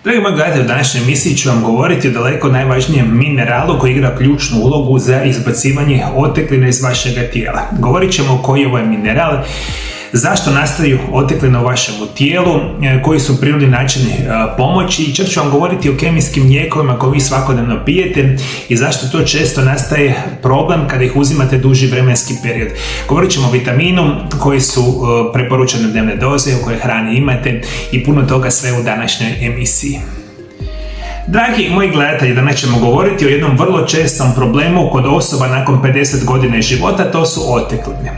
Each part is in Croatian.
Dragi moji gledatelji, u današnjoj emisiji ću vam govoriti o daleko najvažnijem mineralu koji igra ključnu ulogu za izbacivanje otekline iz vašeg tijela. Govorit ćemo koji je ovaj mineral, zašto nastaju otekline u vašem tijelu, koji su prirodni načini pomoći i čak ću vam govoriti o kemijskim lijekovima koje vi svakodnevno pijete i zašto to često nastaje problem kada ih uzimate duži vremenski period. Govorit ćemo o vitaminu koji su preporučene dnevne doze, u kojoj hrani imate i puno toga sve u današnjoj emisiji. Dragi moji gledatelji, danas ćemo govoriti o jednom vrlo čestom problemu kod osoba nakon 50 godina života, to su otekline.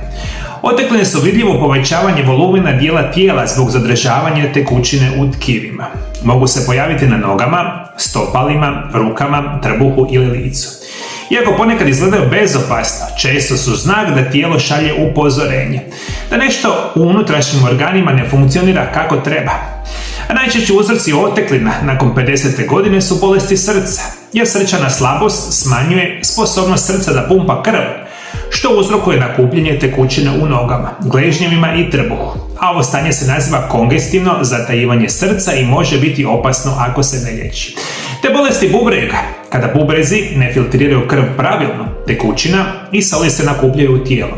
Otekline su vidljivo povećavanje volumena dijela tijela zbog zadržavanja tekućine u tkivima. Mogu se pojaviti na nogama, stopalima, rukama, trbuhu ili licu. Iako ponekad izgledaju bezopasno, često su znak da tijelo šalje upozorenje, da nešto u unutrašnjim organima ne funkcionira kako treba. A najčešći uzroci oteklina nakon 50. godine su bolesti srca, jer srčana slabost smanjuje sposobnost srca da pumpa krv, što uzrokuje nakupljanje tekućine u nogama, gležnjevima i trbuhu. A ovo stanje se naziva kongestivno zatajivanje srca i može biti opasno ako se ne liječi. Te bolesti bubrega, kada bubrezi ne filtriraju krv pravilno, tekućina i soli se nakupljaju u tijelu,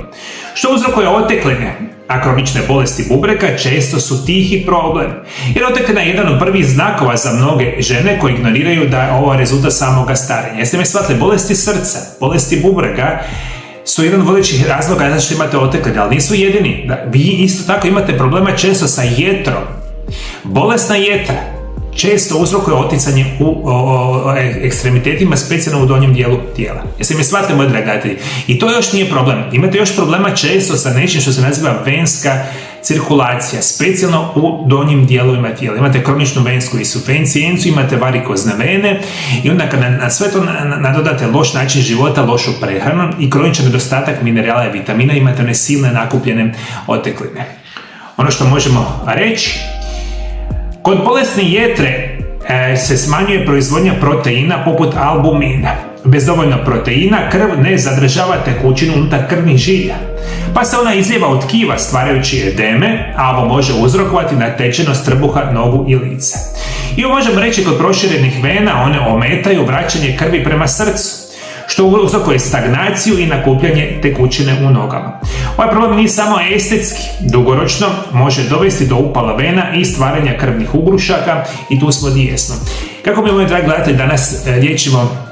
što uzrokuje otekline. A kronične bolesti bubrega često su tihi problem, jer oteklina je jedan od prvih znakova za mnoge žene koje ignoriraju da je ovo rezultat samoga starenja. Jeste me shvatili, bolesti srca, bolesti bubrega su jedan od vodećih razloga zašto imate otekline, ali nisu jedini. Vi isto tako imate problema često sa jetrom. Bolesna jetra često uzrokuje oticanje u ekstremitetima, specijalno u donjem dijelu tijela. Jeste mi shvatili, moji dragatelji? I to još nije problem. Imate još problema često sa nečim što se naziva venska cirkulacija, specijalno u donjim dijelovima tijela. Imate kroničnu vensku insuficijencu, imate varikozne vene i onda kada na sve to nadodate loš način života, lošu prehranu i kroničan nedostatak minerala i vitamina, imate one silne nakupljene otekline. Ono što možemo reći, kod bolesne jetre se smanjuje proizvodnja proteina poput albumina. Bez dovoljno proteina krv ne zadržava tekućinu unutar krvnih žilja, pa se ona izlijeva od tkiva stvarajući edeme, a ovo može uzrokovati natečenost trbuha, nogu i lica. I ovo možemo reći kod proširenih vena, one ometaju vraćanje krvi prema srcu, što uzrokuje stagnaciju i nakupljanje tekućine u nogama. Ovaj problem nije samo estetski, dugoročno može dovesti do upala vena i stvaranja krvnih ugrušaka i tu smo gdje jesmo. Kako mi, moji dragi gledatelji, danas liječimo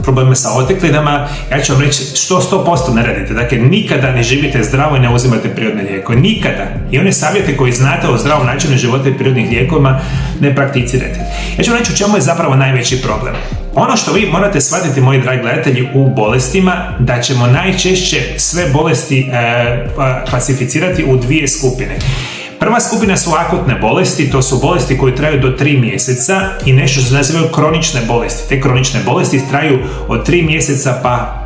probleme sa oteklinama, ja ću vam reći što 100% ne radite. Dakle, nikada ne živite zdravo i ne uzimate prirodne lijekove. Nikada. I one savjete koji znate o zdravom načinu života i prirodnih lijekovima ne prakticirate. Ja ću vam reći u čemu je zapravo najveći problem. Ono što vi morate shvatiti, moji dragi gledatelji, u bolestima, da ćemo najčešće sve bolesti klasificirati u dvije skupine. Prva skupina su akutne bolesti, to su bolesti koje traju do 3 mjeseca i nešto što se nazivaju kronične bolesti. Te kronične bolesti traju od 3 mjeseca pa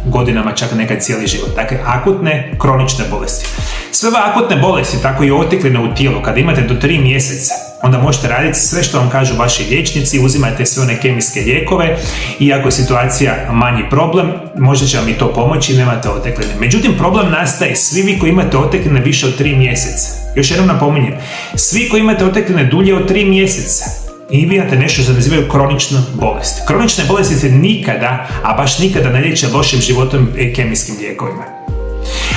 godinama, čak nekad cijeli život. Dakle, akutne, kronične bolesti. Sve ove akutne bolesti, tako i otekline u tijelu, kada imate do 3 mjeseca, onda možete raditi sve što vam kažu vaši liječnici, uzimajte sve one kemijske lijekove i ako je situacija manji problem, možda će vam i to pomoći i nemate otekline. Međutim, problem nastaje svi vi koji imate otekline više od 3 mjeseca. Još jednom napominjem, svi koji imate otekline dulje od 3 mjeseca i vi imate nešto što se nazivaju kronične bolesti. Kronične bolesti se nikada, a baš nikada ne liječe lošim životom i kemijskim lijekovima.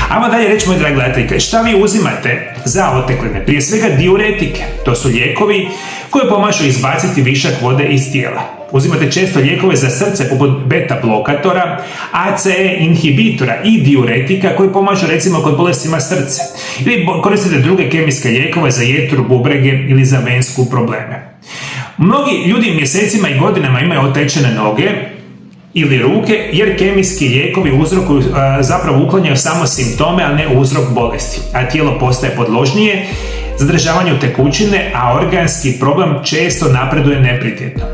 Ajmo dalje reći, moji dragi gledatelji, šta vi uzimate za otekline? Prije svega diuretike, to su lijekovi koji pomažu izbaciti višak vode iz tijela. Uzimate često lijekove za srce poput beta blokatora, ACE inhibitora i diuretika koji pomažu recimo kod bolestima srca. Ili koristite druge kemijske lijekove za jetru, bubrege ili za vensku probleme. Mnogi ljudi mjesecima i godinama imaju otečene noge ili ruke jer kemijski lijekovi uzrokuju, zapravo uklanjaju samo simptome, a ne uzrok bolesti, a tijelo postaje podložnije zadržavanju tekućine, a organski problem često napreduje neprekidno.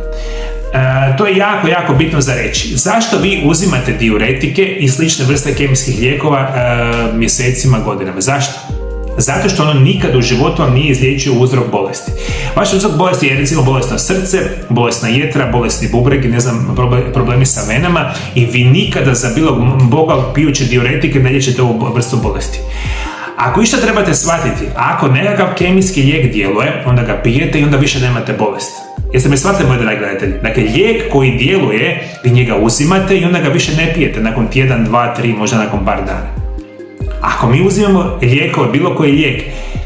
To je jako bitno za reći. Zašto vi uzimate diuretike i slične vrste kemijskih lijekova mjesecima, godinama? Zašto? Zato što ono nikad u životu vam nije izliječio uzrok bolesti. Vaš uzrok bolesti je recimo bolesno srce, bolesna jetra, bolesni bubreg, problemi sa venama i vi nikada za bilo boga pijući diuretike ne liječite ovu vrstu bolesti. Ako išta trebate shvatiti, ako nekakav kemijski lijek djeluje, onda ga pijete i onda više nemate bolest. Jeste me shvatili, moji dragi gledatelji? Dakle, lijek koji djeluje, vi njega uzimate i onda ga više ne pijete nakon tjedan, 2, 3, možda nakon par dana. Ako mi uzimamo lijekove, bilo koji lijek,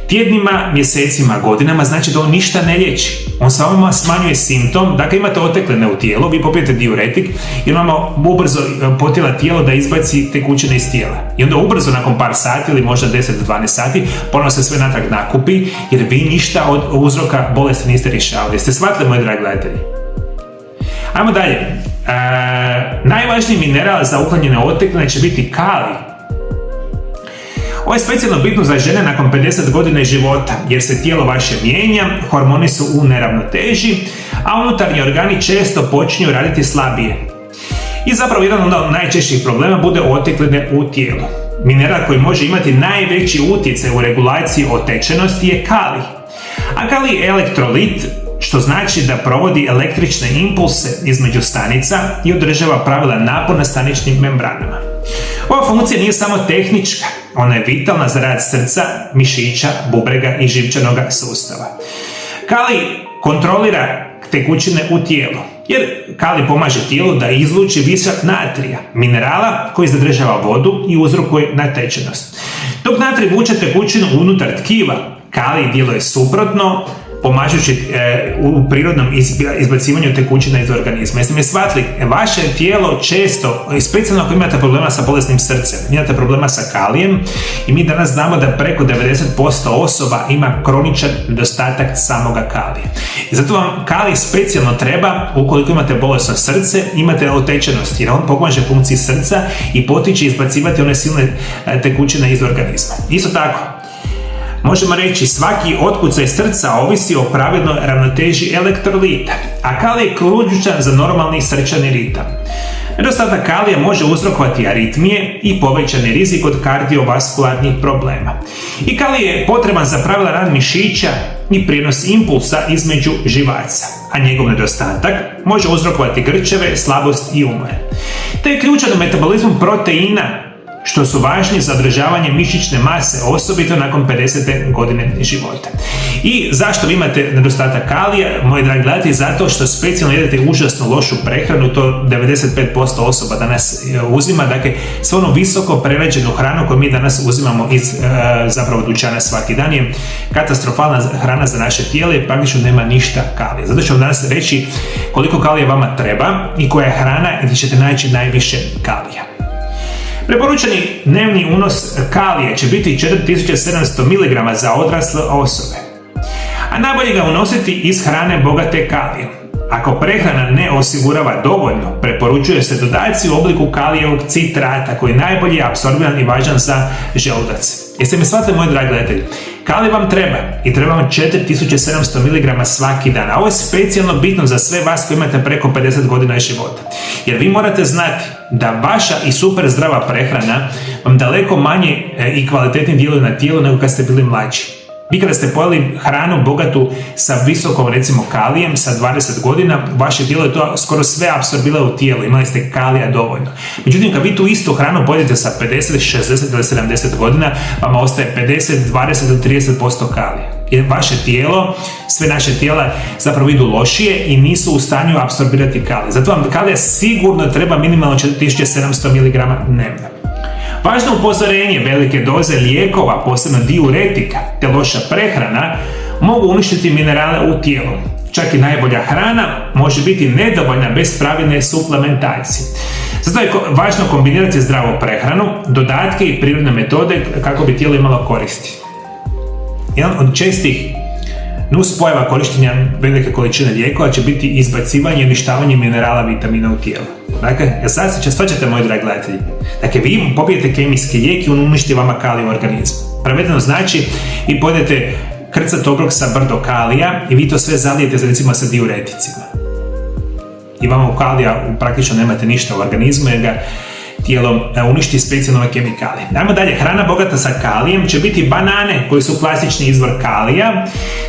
tjednima, mjesecima, godinama, znači da on ništa ne liječi. On samo smanjuje simptom, dakle imate otekline u tijelu, vi popijete diuretik i ono ubrzo potjela tijelo da izbaci tekućine iz tijela. I onda ubrzo nakon par sati ili možda 10 do 12 sati ponovno se sve natrag nakupi jer vi ništa od uzroka bolesti niste rješavali. Jeste shvatili, moji dragi gledatelji? Ajmo dalje. Najvažniji mineral za uklanjene otekline će biti kalij. Ovo je specijalno bitno za žene nakon 50 godina života, jer se tijelo vaše mijenja, hormoni su u neravnoteži, a unutarnji organi često počinju raditi slabije. I zapravo jedan od najčešćih problema bude otekline u tijelu. Mineral koji može imati najveći utjecaj u regulaciji otečenosti je kalij. A kalij je elektrolit, što znači da provodi električne impulse između stanica i održava pravilan napon na staničnim membranama. Ova funkcija nije samo tehnička, ona je vitalna za rad srca, mišića, bubrega i živčanog sustava. Kalij kontrolira tekućine u tijelu, jer kalij pomaže tijelu da izluči višak natrija, minerala koji zadržava vodu i uzrokuje natečenost. Dok natrij vuče tekućinu unutar tkiva, kalij djeluje suprotno, pomažući u prirodnom izbacivanju tekućina iz organizma. Jeste mi shvatili, vaše tijelo često, specijalno ako imate problema sa bolesnim srcem, imate problema sa kalijem i mi danas znamo da preko 90% osoba ima kroničan nedostatak samoga kalija. I zato vam kalij specijalno treba ukoliko imate bolesno srce, imate otečenost jer on pomaže funkciji srca i potiče izbacivati one silne tekućine iz organizma. Isto tako, možemo reći svaki otkucaj srca ovisi o pravilnoj ravnoteži elektrolita, a kalij je ključan za normalni srčani ritam. Nedostatak kalija može uzrokovati aritmije i povećani rizik od kardiovaskularnih problema. I kalij je potreban za pravilan rad mišića i prijenos impulsa između živaca, a njegov nedostatak može uzrokovati grčeve, slabost i umor. Te je ključan u metabolizmu proteina, što su važni za održavanje mišićne mase, osobito nakon 50. godine života. I zašto vi imate nedostatak kalija, moji dragi gledatelji? Zato što specijalno jedete užasno lošu prehranu, to 95% osoba danas uzima, dakle sve ono visoko prerađenu hranu koju mi danas uzimamo iz zapravo dućana svaki dan je katastrofalna hrana za naše tijelo i praktično nema ništa kalija. Zato ću vam danas reći koliko kalija vama treba i koja je hrana gdje ćete naći najviše kalija. Preporučeni dnevni unos kalija će biti 4700 mg za odrasle osobe, a najbolje ga unositi iz hrane bogate kalijem. Ako prehrana ne osigurava dovoljno, preporučuje se dodaci u obliku kalijevog citrata koji je najbolje apsorbiran i važan za želudac. Jeste mi shvatili, moji dragi gledatelji? Kalij vam treba i treba vam 4700 mg svaki dan. A ovo je specijalno bitno za sve vas koji imate preko 50 godina života. Jer vi morate znati da vaša i super zdrava prehrana vam daleko manje i kvalitetnije djeluje na tijelo nego kad ste bili mlađi. Vi kada ste pojeli hranu bogatu sa visokom recimo kalijem sa 20 godina, vaše tijelo je to skoro sve apsorbiralo u tijelo, imali ste kalija dovoljno. Međutim, kad vi tu istu hranu pojedete sa 50, 60 ili 70 godina, vama ostaje 50, 20 ili 30% kalija. Jer vaše tijelo, sve naše tijela zapravo idu lošije i nisu u stanju apsorbirati kalij. Zato vam kalija sigurno treba minimalno 4700 mg dnevno. Važno upozorenje, velike doze lijekova, posebno diuretika te loša prehrana, mogu uništiti minerale u tijelu. Čak i najbolja hrana može biti nedovoljna bez pravilne suplementacije. Zato je važno kombinirati zdravu prehranu, dodatke i prirodne metode kako bi tijelo imalo koristi. Jedan od čestih nuspojava korištenja velike količine lijekova će biti izbacivanje i uništavanje minerala, vitamina u tijelu. Dakle, shvaćate, moji dragi gledatelji. Dakle, vi popijete kemijski lijek i on uništi vama kalij u organizmu. Prevedeno znači, vi pojedete krcat obrok sa brdo kalija i vi to sve zalijete recimo sa diureticima. I vama u kalija praktično nemate ništa u organizmu jer ga tijelo uništi specijalne kemikalije. Ajmo dalje, hrana bogata sa kalijem će biti banane koji su klasični izvor kalija,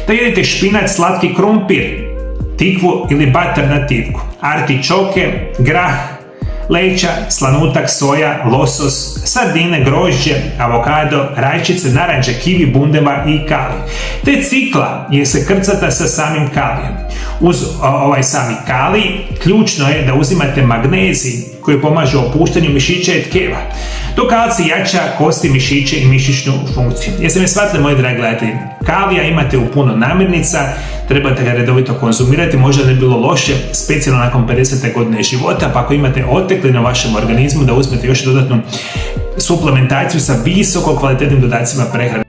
da jedete špinac, slatki krumpir, tikvu ili batar na tikvu, artičoke, grah, leća, slanutak, soja, losos, sardine, grožđe, avokado, rajčice, naranče, kivi, bundeva i kalij. Te cikla je se krcata sa samim kalijem. uz ovaj sami kalij, ključno je da uzimate magnezij koji pomaže opuštanju mišića i tkeva. To kalcij jača kosti, mišiće i mišićnu funkciju. Jeste me shvatili, moji dragi gledatelji? Kalija imate u puno namirnica, trebate ga redovito konzumirati, možda ne bilo loše, specijalno nakon 50. godine života, pa ako imate otekline u vašem organizmu, da uzmete još dodatnu suplementaciju sa visoko kvalitetnim dodacima prehrane.